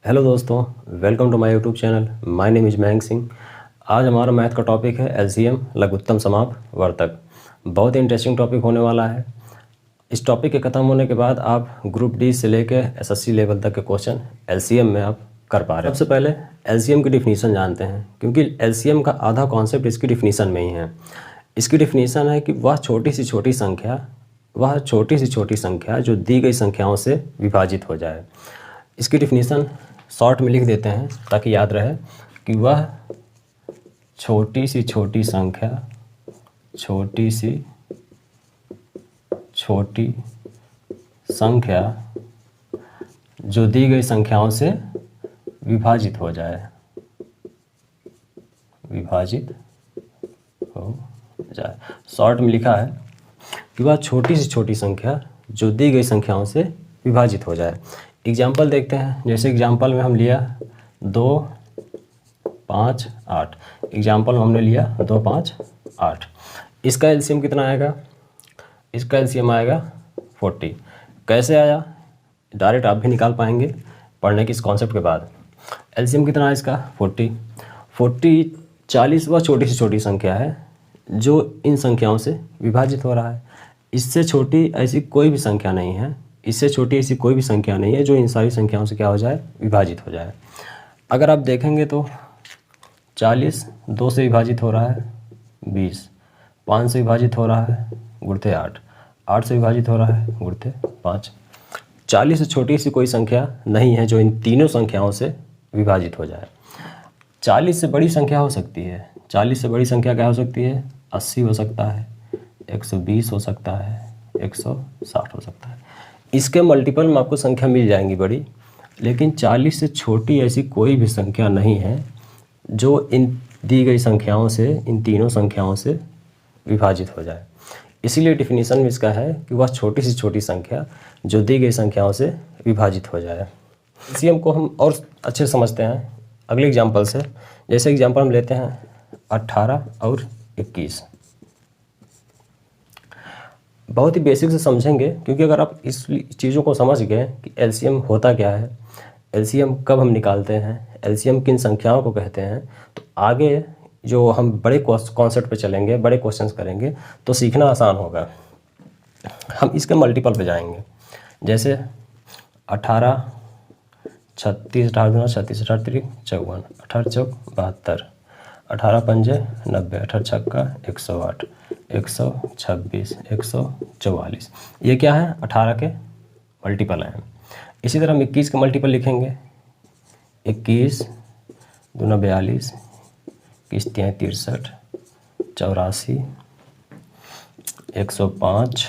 Hello दोस्तों, welcome to my YouTube channel. My name is Mayank Singh. आज हमारा मैथ का टॉपिक है एलसीएम लघुत्तम समाप वर्तक। बहुत ही इंटरेस्टिंग टॉपिक होने वाला है। इस टॉपिक के ख़त्म होने के बाद आप ग्रुप डी से लेकर एसएससी लेवल तक के क्वेश्चन एलसीएम में आप कर पा रहे हैं। सबसे पहले एलसीएम की डिफिनीशन जानते हैं, क्योंकि एलसीएम का आधा कॉन्सेप्ट इसकी डिफिनीशन में ही है। इसकी डिफिनीशन है कि वह छोटी सी छोटी संख्या जो दी गई संख्याओं से विभाजित हो जाए। इसकी डिफिनीशन शॉर्ट में लिख देते हैं ताकि याद रहे कि वह छोटी सी छोटी संख्या जो दी गई संख्याओं से विभाजित हो जाए। शॉर्ट में लिखा है कि वह छोटी सी छोटी संख्या जो दी गई संख्याओं से विभाजित हो जाए। एग्जाम्पल देखते हैं। जैसे एग्जाम्पल में हम लिया 2, 5, 8। एग्जाम्पल में हमने लिया 2, 5, 8। इसका एलसीएम कितना आएगा? इसका एलसीएम आएगा 40। कैसे आया? डायरेक्ट आप भी निकाल पाएंगे पढ़ने की इस कॉन्सेप्ट के बाद। एलसीएम कितना है इसका? 40। 40 वह छोटी से छोटी संख्या है जो इन संख्याओं से विभाजित हो रहा है। इससे छोटी ऐसी कोई भी संख्या नहीं है। इससे छोटी ऐसी कोई भी संख्या नहीं है जो इन सारी संख्याओं से क्या हो जाए? विभाजित हो जाए। अगर आप देखेंगे तो 40 2 से विभाजित हो रहा है 20, 5 से विभाजित हो रहा है गुणित 8, 8 से विभाजित हो रहा है गुणित 5। 40 से छोटी सी कोई संख्या नहीं है जो इन तीनों संख्याओं से विभाजित हो जाए। 40 से बड़ी संख्या हो सकती है। 40 से बड़ी संख्या क्या हो सकती है? 80 हो सकता है, 120 हो सकता है, 160 हो सकता है। इसके मल्टीपल में आपको संख्या मिल जाएंगी बड़ी, लेकिन 40 से छोटी ऐसी कोई भी संख्या नहीं है जो इन दी गई संख्याओं से, इन तीनों संख्याओं से विभाजित हो जाए। इसीलिए डिफिनीशन में इसका है कि वह छोटी से छोटी संख्या जो दी गई संख्याओं से विभाजित हो जाए। एलसीएम को हम और अच्छे समझते हैं अगले एग्जाम्पल से। जैसे एग्जाम्पल हम लेते हैं 18 और 21। बहुत ही बेसिक से समझेंगे, क्योंकि अगर आप इस चीज़ों को समझ गए कि एलसीएम होता क्या है, एलसीएम कब हम निकालते हैं, एलसीएम किन संख्याओं को कहते हैं, तो आगे जो हम बड़े कॉन्सेप्ट पे चलेंगे, बड़े क्वेश्चंस करेंगे तो सीखना आसान होगा। हम इसके मल्टीपल पे जाएंगे। जैसे 18, 36, 18 36, 18 3 54, 18 चौक 72, 18 पंजे 90, 18 छक्का 108, 126, 144। ये क्या है? 18 के मल्टीपल हैं। इसी तरह हम 21 के मल्टीपल लिखेंगे। 21 दूना 42, 21 तियां 63, 84, 105,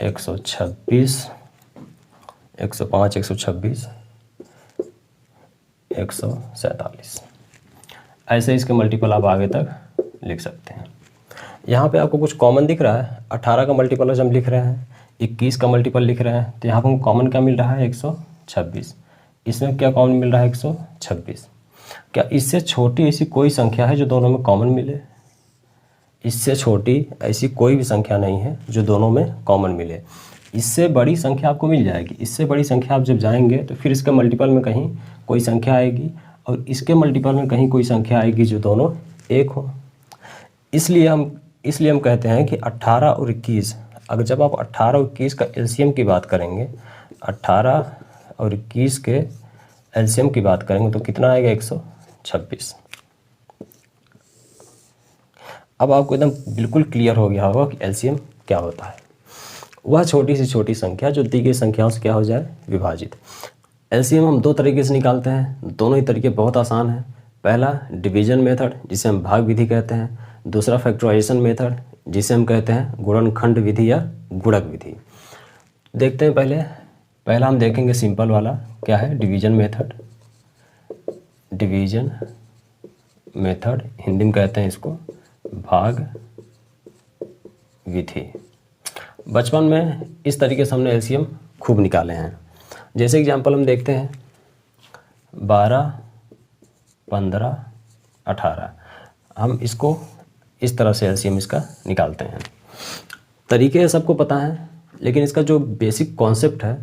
126, 105, 126, 147। ऐसे इसके मल्टीपल आप आगे तक लिख सकते हैं। यहाँ पे आपको कुछ कॉमन दिख रहा है। 18 का मल्टीपल हम लिख रहे हैं, 21 का मल्टीपल लिख रहे हैं, तो यहाँ पर कॉमन क्या मिल रहा है? 126। इसमें क्या कॉमन मिल रहा है? 126। क्या इससे छोटी ऐसी कोई संख्या है जो दोनों में कॉमन मिले? इससे छोटी ऐसी कोई भी संख्या नहीं है जो दोनों में कॉमन मिले। इससे बड़ी संख्या आपको मिल जाएगी। इससे बड़ी संख्या आप जब जाएंगे तो फिर इसके मल्टीपल में कहीं कोई संख्या आएगी और इसके मल्टीपल में कहीं कोई संख्या आएगी जो दोनों एक हो। इसलिए हम कहते हैं कि 18 और 21, अगर जब आप 18 और 21 का एलसीएम की बात करेंगे, 18 और 21 के एलसीएम की बात करेंगे तो कितना आएगा? 126। अब आपको एकदम बिल्कुल क्लियर हो गया होगा कि एलसीएम क्या होता है। वह छोटी से छोटी संख्या जो दी गई संख्याओं से क्या हो जाए? विभाजित। एलसीएम हम दो तरीके से निकालते हैं। दोनों ही तरीके बहुत आसान हैं। पहला डिवीजन मेथड, जिसे हम भाग विधि कहते हैं। दूसरा फैक्टराइजेशन मेथड, जिसे हम कहते हैं गुणनखंड विधि या गुणक विधि। देखते हैं पहला हम देखेंगे सिंपल वाला। क्या है? Division method. Division method Hindi में कहते हैं इसको भाग विधि। बचपन में इस तरीके से हमने एलसीएम खूब निकाले हैं। जैसे एग्जांपल हम देखते हैं 12, 15, 18। हम इसको इस तरह से एलसीएम इसका निकालते हैं। तरीके सबको पता है, लेकिन इसका जो बेसिक कॉन्सेप्ट है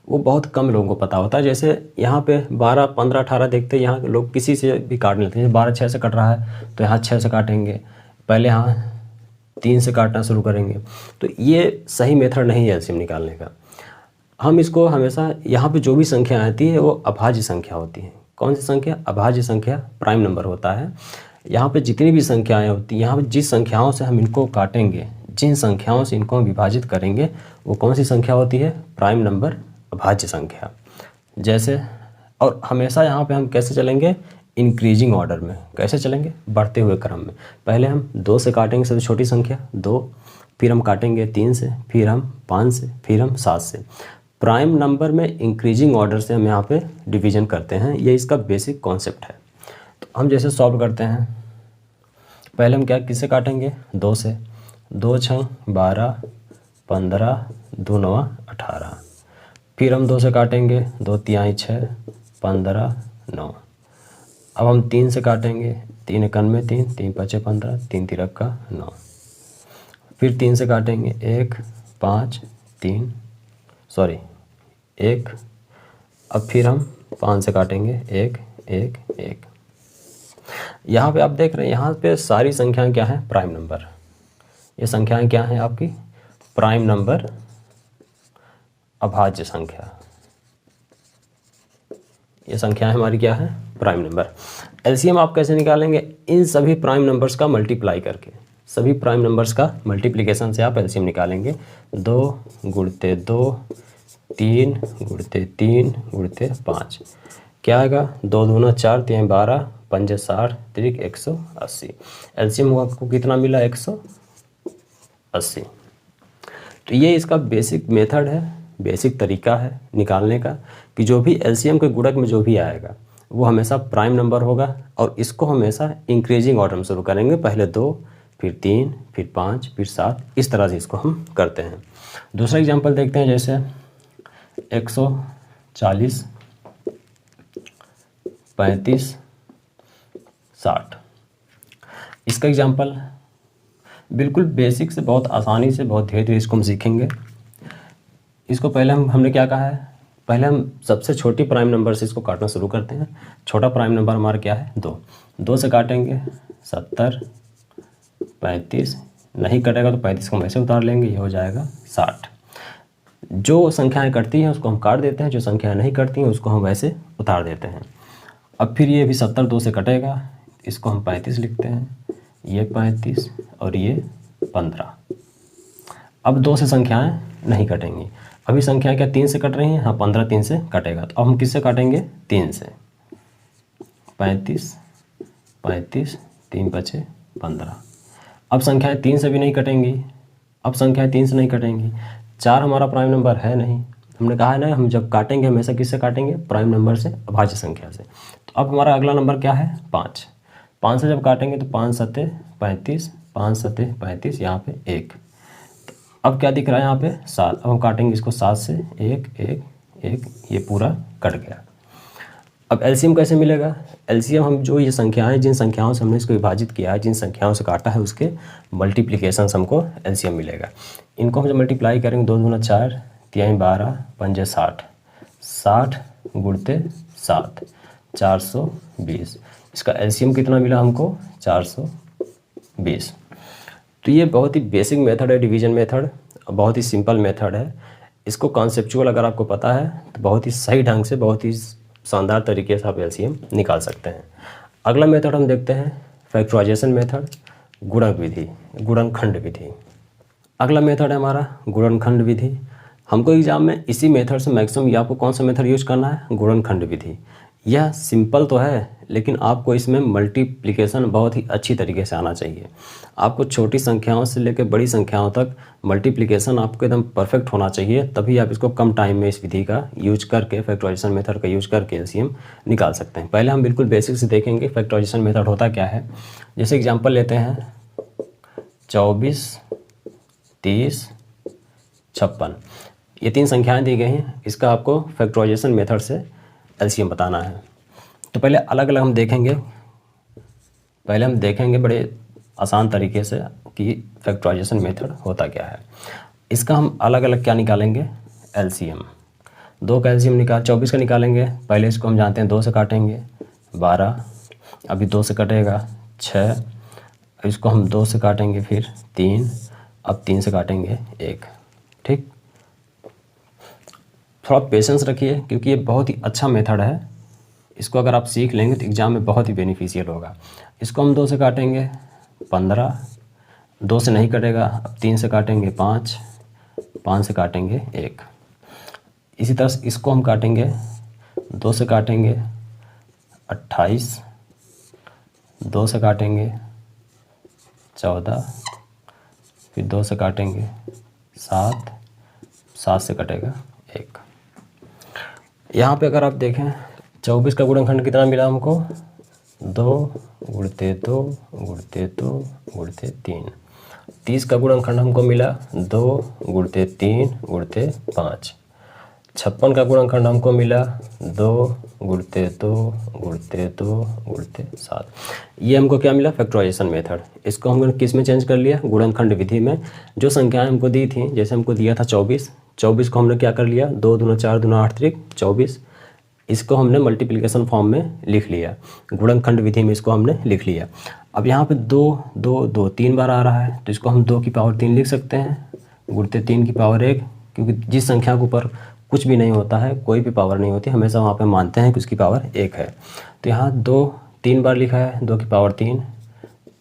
वो बहुत कम लोगों को पता होता है। जैसे यहाँ पे 12, 15, 18 देखते हैं, यहाँ लोग किसी से भी काट लेते हैं। 12 6 से कट रहा है तो यहाँ 6 से काटेंगे, पहले यहाँ 3 से काटना शुरू करेंगे। तो ये सही मेथड नहीं है एलसीएम निकालने का। हम इसको हमेशा, यहाँ पे जो भी संख्या आती है वो अभाज्य संख्या होती है। कौन सी संख्या? अभाज्य संख्या, प्राइम नंबर होता है। यहाँ पे जितनी भी संख्याएं होती हैं, यहाँ पे जिस संख्याओं से हम इनको काटेंगे, जिन संख्याओं से इनको हम विभाजित करेंगे, वो कौन सी संख्या होती है? प्राइम नंबर, अभाज्य संख्या। जैसे, और हमेशा यहाँ पे हम कैसे चलेंगे? इंक्रीजिंग ऑर्डर में। कैसे चलेंगे? बढ़ते हुए क्रम में। पहले हम 2 से काटेंगे सबसे छोटी संख्या 2, फिर हम काटेंगे 3 से, फिर हम 5 से, फिर हम 7 से। प्राइम नंबर में इंक्रीजिंग ऑर्डर से हम यहाँ पे डिवीजन करते हैं। ये इसका बेसिक कॉन्सेप्ट है। तो हम जैसे सॉल्व करते हैं, पहले हम क्या किससे काटेंगे? 2 से। 2 6 12, 15, 2 9 18। फिर हम 2 से काटेंगे, 2 3 6, 15 9। अब हम 3 से काटेंगे, 3 1 3, 3 5 15, 3 3 9। फिर 3 से काटेंगे, 1 5 3, सॉरी 1। अब फिर हम 5 से काटेंगे, 1 1 1। यहाँ पे आप देख रहे हैं, यहाँ पे सारी संख्याएं क्या हैं? Prime number. ये संख्याएं क्या हैं आपकी? प्राइम नंबर, अभाज्य संख्या। ये संख्याएं हमारी क्या है? Prime number. एलसीएम आप कैसे निकालेंगे? इन सभी प्राइम नंबर्स का मल्टीप्लाई करके, सभी प्राइम नंबर्स का मल्टीप्लिकेशन से आप एलसीएम निकालेंगे। 2 गुणते 2, 3 गुणते 3 गुणते 5, क्या आएगा? 2 दूना 4, 3 12, 5 60, 3 180। एलसीएम आपको कितना मिला? 180। तो ये इसका बेसिक मेथड है, बेसिक तरीका है निकालने का, कि जो भी एलसीएम के गुणक में जो भी आएगा वो हमेशा प्राइम नंबर होगा, और इसको हमेशा इंक्रीजिंग ऑर्डर में शुरू करेंगे। पहले 2, फिर 3, फिर 5, फिर 7, इस तरह से इसको हम करते हैं। दूसरा एग्जांपल देखते हैं, जैसे 140 35 60। इसका एग्जांपल बिल्कुल बेसिक से बहुत आसानी से, बहुत धीरे धीरे इसको हम सीखेंगे। इसको पहले हमने क्या कहा है? पहले हम सबसे छोटी प्राइम नंबर से इसको काटना शुरू करते हैं। छोटा प्राइम नंबर हमारा क्या है? 2। 2 से काटेंगे 70, 35, नहीं कटेगा तो 35 को हम ऐसे उतार लेंगे, ये हो जाएगा 60। जो संख्याएं कटती हैं उसको हम काट देते हैं, जो संख्याएं नहीं कटती हैं उसको हम वैसे उतार देते हैं। अब फिर ये भी 70 2 से कटेगा, इसको हम 35 लिखते हैं, ये 35 और ये 15। अब 2 से संख्याएं नहीं कटेंगी। अभी संख्याएं क्या 3 से कट रही हैं? हाँ, 15 3 से कटेगा। तो अब हम किससे काटेंगे? 3 से। 35 35, 3 5 15। अब संख्याएं 3 से भी नहीं कटेंगी। अब संख्याएं 3 से नहीं कटेंगी। 4 हमारा प्राइम नंबर है नहीं। हमने कहा है ना, हम जब काटेंगे हमेशा किससे काटेंगे? प्राइम नंबर से, अभाज्य संख्या से। तो अब हमारा अगला नंबर क्या है? 5। 5 से जब काटेंगे तो 5 7 35, 5 7 35, यहाँ पे 1। अब क्या दिख रहा है यहाँ पे? 7। अब हम काटेंगे इसको 7 से, 1 1 1, ये पूरा कट गया। अब एलसीएम कैसे मिलेगा? एलसीएम हम जो ये संख्याएं, जिन संख्याओं से हमने इसको विभाजित किया है, जिन संख्याओं से काटा है, उसके मल्टीप्लिकेशन से हमको एलसीएम मिलेगा। इनको हम जब मल्टीप्लाई करेंगे, 2 दूना 4, 3 12, 5 60, 60 गुणते 7, 420। इसका एलसीएम कितना मिला हमको? 420। तो ये बहुत ही बेसिक मेथड है, डिवीजन मेथड, बहुत ही सिंपल मेथड है। इसको कॉन्सेप्चुअल अगर आपको पता है तो बहुत ही सही ढंग से, बहुत ही शानदार तरीके से आप एलसीएम निकाल सकते हैं। अगला मेथड हम देखते हैं फैक्टराइजेशन मेथड, गुणक विधि, गुणनखंड विधि। अगला मेथड है हमारा गुणनखंड विधि। हमको एग्जाम में इसी मेथड से मैक्सिमम, या आपको कौन सा मेथड यूज करना है? गुणनखंड विधि। यह सिंपल तो है, लेकिन आपको इसमें मल्टीप्लिकेशन बहुत ही अच्छी तरीके से आना चाहिए। आपको छोटी संख्याओं से लेकर बड़ी संख्याओं तक मल्टीप्लिकेशन आपको एकदम परफेक्ट होना चाहिए, तभी आप इसको कम टाइम में इस विधि का यूज करके, फैक्टराइजेशन मेथड का यूज करके एलसीएम निकाल सकते हैं। पहले हम बिल्कुल बेसिक से देखेंगे फैक्टराइजेशन मेथड होता क्या है। जैसे एग्जाम्पल लेते हैं 24 30 56, ये 3 संख्याएँ दी गई हैं। इसका आपको फैक्टराइजेशन मेथड से एलसीएम बताना है। तो पहले अलग अलग हम देखेंगे, पहले हम देखेंगे बड़े आसान तरीके से कि फैक्टराइजेशन मेथड होता क्या है। इसका हम अलग अलग क्या निकालेंगे? एलसीएम। 2 का एलसीएम 24 का निकालेंगे। पहले इसको हम जानते हैं 2 से काटेंगे 12, अभी 2 से कटेगा 6, इसको हम 2 से काटेंगे फिर 3, अब 3 से काटेंगे 1। ठीक, थोड़ा पेशेंस रखिए क्योंकि ये बहुत ही अच्छा मेथड है। इसको अगर आप सीख लेंगे तो एग्ज़ाम में बहुत ही बेनिफिशियल होगा। इसको हम 2 से काटेंगे 15, 2 से नहीं कटेगा, अब 3 से काटेंगे 5, 5 से काटेंगे 1। इसी तरह से इसको हम काटेंगे 2 से काटेंगे 28, 2 से काटेंगे 14, फिर 2 से काटेंगे 7, 7 से कटेगा 1। यहाँ पे अगर आप देखें 24 का गुणनखंड कितना मिला हमको, 2 गुणते 2 गुणते 2 गुणते 3। 30 का गुणनखंड हमको मिला 2 गुणते 3 गुणते 5। 56 का गुणनखंड हमको मिला 2 गुणते 2 गुणते 2 गुणते 7। ये हमको क्या मिला, फैक्टराइजेशन मेथड। इसको हमने किस में चेंज कर लिया, गुणनखंड विधि में। जो संख्याएं हमको दी थी, जैसे हमको दिया था 24 को हमने क्या कर लिया, 2 दूना 4 दूना 8 त्रिक 24, इसको हमने मल्टीप्लिकेशन फॉर्म में लिख लिया, गुणनखंड विधि में इसको हमने लिख लिया। अब यहाँ पे 2 2 2 3 बार आ रहा है तो इसको हम 2 की पावर 3 लिख सकते हैं, गुणते 3 की पावर 1, क्योंकि जिस संख्या के ऊपर कुछ भी नहीं होता है, कोई भी पावर नहीं होती, हमेशा वहाँ पे मानते हैं कि उसकी पावर 1 है। तो यहाँ 2 3 बार लिखा है, 2 की पावर 3,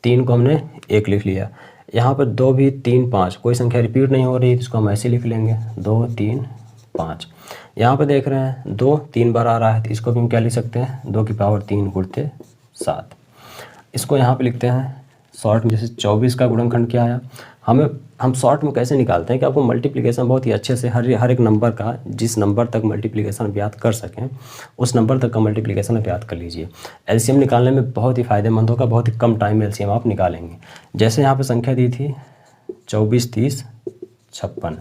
3 को हमने 1 लिख लिया। यहाँ पर 2 भी 3 5, कोई संख्या रिपीट नहीं हो रही तो इसको हम ऐसे लिख लेंगे 2 3 5। यहाँ पे देख रहे हैं 2 3 बार आ रहा है तो इसको भी हम क्या लिख सकते हैं, 2 की पावर 3 गुणते 7। इसको यहाँ पे लिखते हैं शॉर्ट में, जैसे 24 का गुणनखंड क्या आया, हम शॉर्ट में कैसे निकालते हैं कि आपको मल्टीप्लिकेशन बहुत ही अच्छे से हर एक नंबर का, जिस नंबर तक मल्टीप्लिकेशन ज्ञात कर सकें उस नंबर तक का मल्टीप्लिकेशन ज्ञात कर लीजिए। एलसीएम निकालने में बहुत ही फ़ायदेमंद होगा, बहुत ही कम टाइम में एलसीएम आप निकालेंगे। जैसे यहाँ पर संख्या दी थी 24 30 56,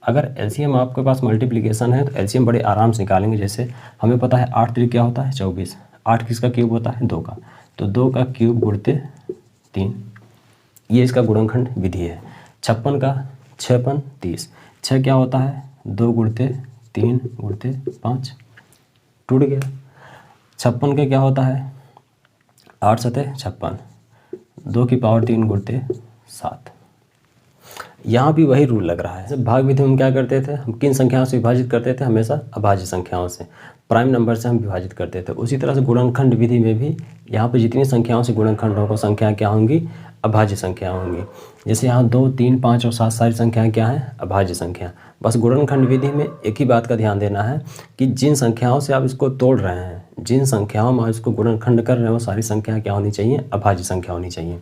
अगर एलसीएम आपके पास मल्टीप्लिकेशन है तो एलसीएम बड़े आराम से निकालेंगे। जैसे हमें पता है 8 त्रिक क्या होता है 24, 8 किसका क्यूब होता है 2 का, तो 2 का क्यूब गुणते 3, ये इसका गुणनखंड विधि है। 56 का 6 30, 6 क्या होता है 2 गुणते 3 गुणते 5, टूट गया। 56 के क्या होता है 8 सते 56, 2 की पावर 3 गुणते 7। यहाँ भी वही रूल लग रहा है। भाग विधि में हम क्या करते थे, हम किन संख्याओं से विभाजित करते थे, हमेशा अभाज्य संख्याओं से, प्राइम नंबर से हम विभाजित करते थे। उसी तरह से गुणनखंड विधि में भी यहाँ पे जितनी संख्याओं से गुणनखंड होगा संख्याएं क्या होंगी, अभाज्य संख्या होंगी। जैसे यहाँ 2 3 5 और 7 सारी संख्याएं क्या हैं, अभाज्य संख्या। बस गुणनखंड विधि में एक ही बात का ध्यान देना है कि जिन संख्याओं से आप इसको तोड़ रहे हैं, जिन संख्याओं में आप इसको गुणनखंड कर रहे हैं, वो सारी संख्याएं क्या होनी चाहिए, अभाज्य संख्या होनी चाहिए।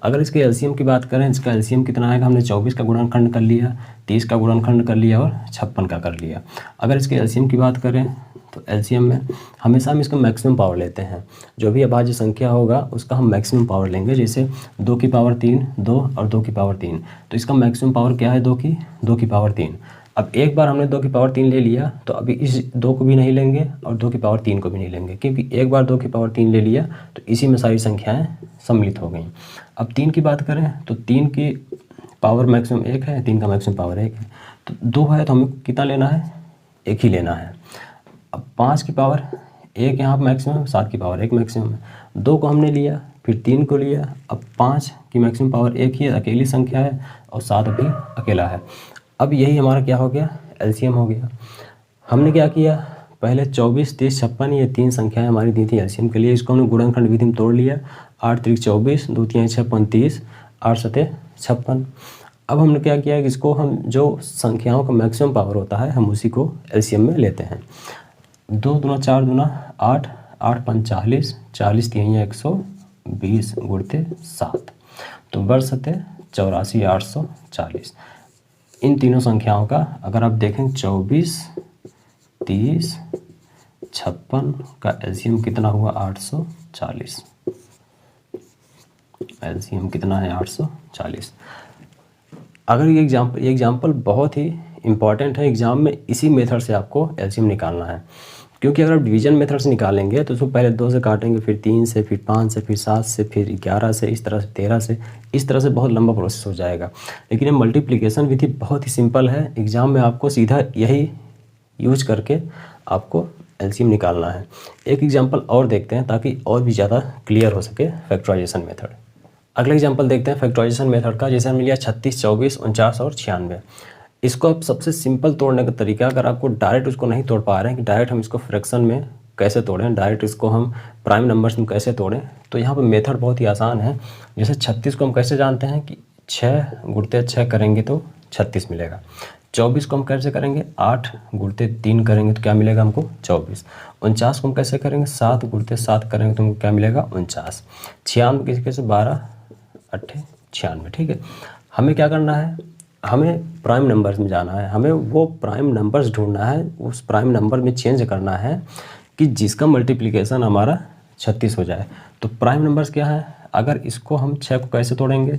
अगर इसके एलसीएम की बात करें, इसका एलसीएम कितना आएगा, हमने 24 का गुणनखंड कर लिया, 30 का गुणनखंड कर लिया और 56 का कर लिया। अगर इसके एलसीएम की बात करें तो एलसीएम में हमेशा हम इसका मैक्सिमम पावर लेते हैं, जो भी अभाज्य संख्या होगा उसका हम मैक्सिमम पावर लेंगे। जैसे 2 की पावर 3 2 और 2 की पावर 3, तो इसका मैक्सिमम पावर क्या है 2 की पावर 3। अब एक बार हमने 2 की पावर 3 ले लिया तो अभी इस 2 को भी नहीं लेंगे और 2 की पावर 3 को भी नहीं लेंगे, क्योंकि एक बार 2 की पावर 3 ले लिया तो इसी में सारी संख्याएँ सम्मिलित हो गई। अब 3 की बात करें तो 3 की पावर मैक्सिमम 1 है, 3 का मैक्सिमम पावर 1 है, तो 2 है तो हमें कितना लेना है, 1 ही लेना है। अब 5 की पावर 1 यहाँ मैक्सिमम, 7 की पावर 1 मैक्सिमम है, 2 को हमने लिया फिर 3 को लिया, अब 5 की मैक्सिमम पावर 1 ही अकेली संख्या है और 7 भी अकेला है। अब यही हमारा क्या हो गया, एलसीएम हो गया। हमने क्या किया, पहले 24 30 56 ये 3 संख्याएं हमारी दी थी एलसीएम के लिए, इसको हमने गुणनखंड विधि में तोड़ लिया। 8 त्रिक 24, 2 3 6 30, 8 सते 56। अब हमने क्या किया कि इसको हम जो संख्याओं का मैक्सिमम पावर होता है हम उसी को एलसीएम में लेते हैं। 2 दूना 4 दूना 8, 8 5 40, 40 3 120 गुणते 7, तो बढ़ सते 84 840। इन तीनों संख्याओं का अगर आप देखें 24 30 56 का एलसीएम कितना हुआ 840, एलसीएम कितना है 840। अगर ये एग्जाम्पल बहुत ही इंपॉर्टेंट है, एग्जाम में इसी मेथड से आपको एलसीएम निकालना है, क्योंकि अगर आप डिवीजन मेथड से निकालेंगे तो उसको पहले 2 से काटेंगे, फिर 3 से, फिर 5 से, फिर 7 से, फिर 11 से, इस तरह से 13 से, इस तरह से बहुत लंबा प्रोसेस हो जाएगा। लेकिन ये मल्टीप्लिकेशन विधि बहुत ही सिंपल है, एग्जाम में आपको सीधा यही यूज करके आपको एलसीएम निकालना है। एक एग्जांपल और देखते हैं ताकि और भी ज़्यादा क्लियर हो सके फैक्टराइजेशन मेथड। अगला एग्जांपल देखते हैं फैक्टराइजेशन मेथड का। जैसे हमने लिया 36, 24, 49 और 96। इसको आप सबसे सिंपल तोड़ने का तरीका, अगर आपको डायरेक्ट उसको नहीं तोड़ पा रहे हैं कि डायरेक्ट हम इसको फ्रैक्शन में कैसे तोड़ें, डायरेक्ट इसको हम प्राइम नंबर्स में कैसे तोड़ें, तो यहाँ पर मेथड बहुत ही आसान है। जैसे 36 को हम कैसे जानते हैं कि 6 गुणते 6 करेंगे तो 36 मिलेगा। 24 को हम कैसे करेंगे, 8 गुणते 3 करेंगे तो क्या मिलेगा हमको, 24। 49 को हम कैसे करेंगे, 7 गुणते 7 करेंगे तो हमको क्या मिलेगा, 49। 96 कैसे, 12 8 96। ठीक है, हमें क्या करना है, हमें प्राइम नंबर्स में जाना है, हमें वो प्राइम नंबर्स ढूंढना है, उस प्राइम नंबर में चेंज करना है कि जिसका मल्टीप्लिकेशन हमारा 36 हो जाए। तो प्राइम नंबर्स क्या है, अगर इसको हम 6 को कैसे तोड़ेंगे,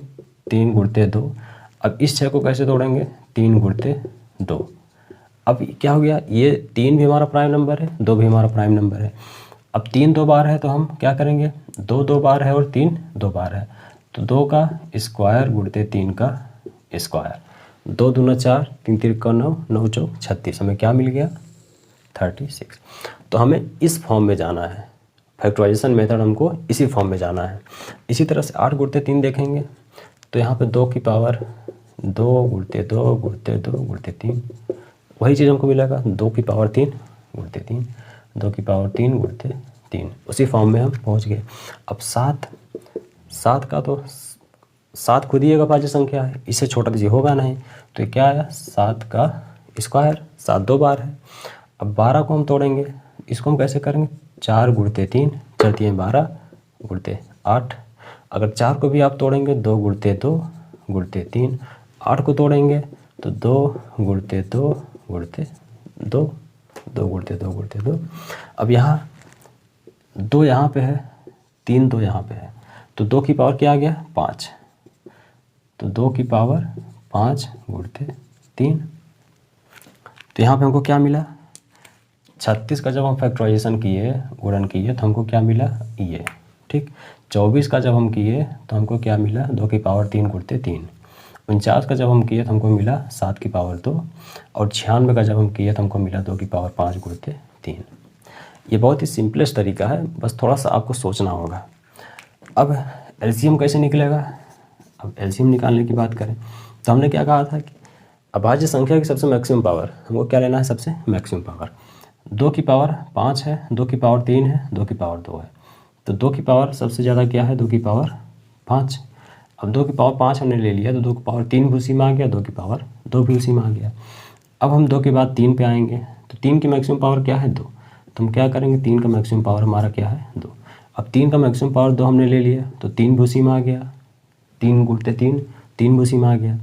3 गुणते 2। अब इस 6 को कैसे तोड़ेंगे, 3 गुणते 2। अब क्या हो गया, ये 3 भी हमारा प्राइम नंबर है, 2 भी हमारा प्राइम नंबर है। अब 3 2 बार है तो हम क्या करेंगे, 2 2 बार है और 3 2 बार है, तो 2 का स्क्वायर गुणते 3 का स्क्वायर। 2 दूना 4, 3 3 का 9, 9 चौक 36, हमें क्या मिल गया, 36। तो हमें इस फॉर्म में जाना है, फैक्टराइजेशन मेथड हमको इसी फॉर्म में जाना है। इसी तरह से 8 गुणते 3 देखेंगे तो यहाँ पे 2 की पावर 2 गुणते 2 गुणते 2 गुणते 3, वही चीज़ हमको मिलेगा, 2 की पावर 3 गुणते 3, 2 की पावर 3 गुणते 3, उसी फॉर्म में हम पहुँच गए। अब 7 का तो 7 खुद ही एक अभाज्य संख्या है, इससे छोटा चीज़ होगा नहीं, तो ये क्या आया, 7 का स्क्वायर, 7 2 बार है। अब 12 को हम तोड़ेंगे, इसको हम कैसे करेंगे, 4 गुणते 3, 4 3 12 गुणते 8। अगर 4 को भी आप तोड़ेंगे, 2 गुणते 2 गुणते 3। 8 को तोड़ेंगे तो 2 गुणते 2 गुणते 2, 2 गुणते 2 गुणते 2। अब यहाँ 2 यहाँ पे है, 3 2 यहाँ पे है, तो 2 की पावर क्या आ गया, 5। तो 2 की पावर 5 गुणते 3, तो यहाँ पे हमको क्या मिला, 36 का जब हम फैक्टराइजेशन किए, गुणन किए, तो हमको क्या मिला, ये। ठीक, 24 का जब हम किए तो हमको क्या मिला, 2 की पावर 3 गुणते 3। 49 का जब हम किए तो हमको मिला 7 की पावर 2, और 96 का जब हम किए तो हमको मिला 2 की पावर 5 गुणते 3। ये बहुत ही सिंपलेस्ट तरीका है, बस थोड़ा सा आपको सोचना होगा। अब एलसीएम कैसे निकलेगा, अब एलसीएम निकालने की बात करें तो हमने क्या कहा था कि अभाज्य संख्या की सबसे मैक्सिमम पावर, हमको क्या लेना है, सबसे मैक्सिमम पावर। 2 की पावर 5 है, 2 की पावर 3 है, 2 की पावर 2 है, तो 2 की पावर सबसे ज़्यादा क्या है, 2 की पावर 5। अब 2 की पावर 5 हमने ले लिया तो 2 की पावर 3 भी उसी में आ गया, 2 की पावर 2 भी उसी में आ गया। अब हम 2 के बाद 3 पे आएंगे, तो 3 की मैक्सिमम पावर क्या है, 2। तो हम क्या करेंगे, 3 का मैक्सिमम पावर हमारा क्या है, 2। अब 3 का मैक्सिमम पावर 2 हमने ले लिया तो 3 भी उसी में आ गया, 3 गुणते 3, 3 भी उसी में आ गया।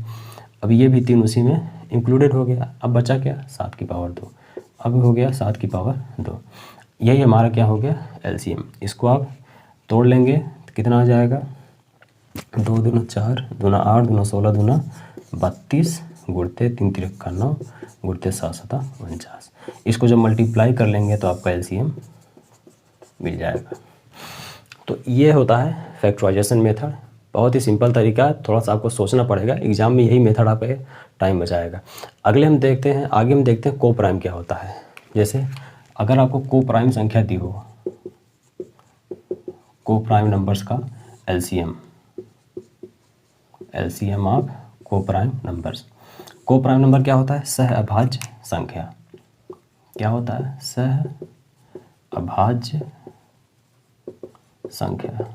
अब ये भी 3 उसी में इंक्लूडेड हो गया। अब बचा क्या, 7 की पावर 2, अब हो गया 7 की पावर 2। यही हमारा क्या हो गया, एलसीएम। इसको आप तोड़ लेंगे तो कितना आ जाएगा, 2 दूना 4, दूना 8, दूना 16, दूना 32, गुणते 3 3 का 9, गुणते 7 7 49। इसको जब मल्टीप्लाई कर लेंगे तो आपका एलसीएम मिल जाएगा। तो ये होता है फैक्टराइजेशन मेथड, बहुत ही सिंपल तरीका है, थोड़ा सा आपको सोचना पड़ेगा, एग्जाम में यही मेथड आप टाइम बचाएगा। आगे हम देखते हैं को प्राइम क्या होता है। जैसे अगर आपको को प्राइम संख्या दी हो, को प्राइम नंबर्स का एलसीएम ऑफ को प्राइम नंबर्स। को प्राइम नंबर क्या होता है, सह अभाज्य संख्या। क्या होता है, सह अभाज्य संख्या।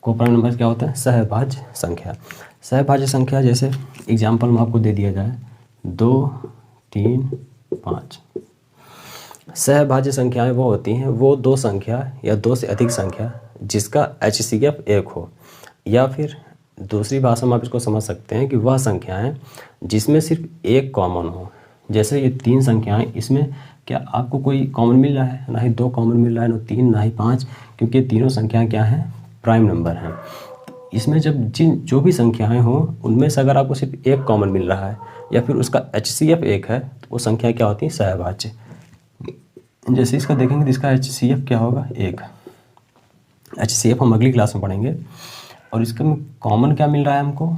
को प्राइम नंबर क्या होता है, सहभाज्य संख्या। सहभाज्य संख्या जैसे एग्जाम्पल में आपको दे दिया जाए 2 3 5। सहभाज्य संख्याएं वो होती हैं, वो दो संख्या या दो से अधिक संख्या जिसका HCF 1 हो, या फिर दूसरी भाषा में आप इसको समझ सकते हैं कि वह संख्याएं जिसमें सिर्फ एक कॉमन हो। जैसे ये 3 संख्याएं, इसमें क्या आपको कोई कॉमन मिल रहा है, ना ही 2 कॉमन मिल रहा है, ना 3 ना ही 5, क्योंकि ये तीनों संख्याएं क्या हैं, प्राइम नंबर हैं। इसमें जब जो भी संख्याएं हों उनमें से अगर आपको सिर्फ एक कॉमन मिल रहा है या फिर उसका HCF 1 है, तो वो संख्या क्या होती है, सहभाज्य। जैसे इसका देखेंगे तो इसका HCF क्या होगा, 1। HCF हम अगली क्लास में पढ़ेंगे। और इसका कॉमन क्या मिल रहा है हमको,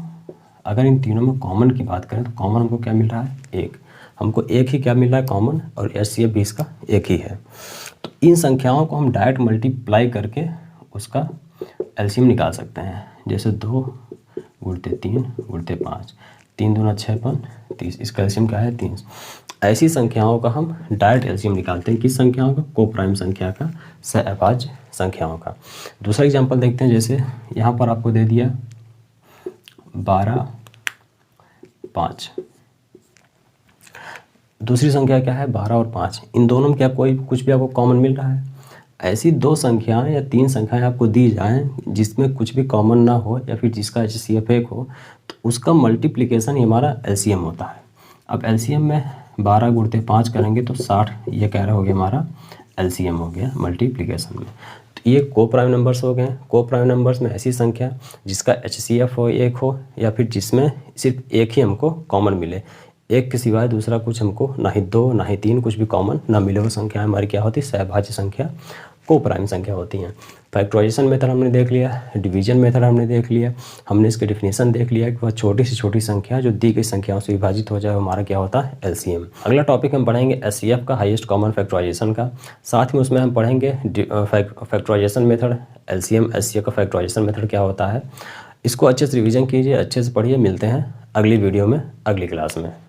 अगर इन तीनों में कॉमन की बात करें तो कॉमन हमको क्या मिल रहा है, 1। हमको एक ही क्या मिल रहा है कॉमन, और HCF भी इसका एक ही है। तो इन संख्याओं को हम डायरेक्ट मल्टीप्लाई करके उसका LCM निकाल सकते हैं। जैसे 2 गुणते 3 गुणते 5, 3 दूना 6 5 30, इसका LCM क्या है 3। ऐसी संख्याओं का हम डायरेक्ट LCM निकालते हैं। किस संख्याओं का? कोप्राइम संख्या का, सहअभाज्य संख्याओं का। दूसरा एग्जांपल देखते हैं। जैसे यहाँ पर आपको दे दिया 12 5, दूसरी संख्या क्या है 12 और 5, इन दोनों में क्या कोई कुछ भी आपको कॉमन मिल रहा है? ऐसी 2 संख्याएं या 3 संख्याएं आपको दी जाएं जिसमें कुछ भी कॉमन ना हो या फिर जिसका HCF एक हो, तो उसका मल्टीप्लिकेशन ही हमारा LCM होता है। अब LCM में 12 गुणते 5 करेंगे तो 60, ये कह रहा हो गया हमारा LCM हो गया मल्टीप्लिकेशन में। तो ये कोप्राइम नंबर्स हो गए। कोप्राइम नंबर्स में ऐसी संख्या जिसका HCF हो एक हो, या फिर जिसमें सिर्फ एक ही हमको कॉमन मिले, एक के सिवाय दूसरा कुछ हमको ना ही 2 ना ही 3 कुछ भी कॉमन ना मिले, वो संख्या हमारी क्या होती है? सहभाज्य संख्या, कोप्राइम संख्या होती हैं। फैक्टराइजेशन मेथड हमने देख लिया, डिवीजन मेथड हमने देख लिया, हमने इसके डिफिनेशन देख लिया कि वह छोटी से छोटी संख्या जो दी गई संख्याओं से विभाजित हो जाए हमारा क्या होता है? LCM। अगला टॉपिक हम पढ़ेंगे HCF का, हाईएस्ट कॉमन फैक्टराइजेशन का। साथ में उसमें हम पढ़ेंगे फैक्टराइजेशन मेथड, LCM HCF का फैक्टराइजेशन मेथड क्या होता है। इसको अच्छे से रिविजन कीजिए, अच्छे से पढ़िए। मिलते हैं अगली वीडियो में, अगली क्लास में।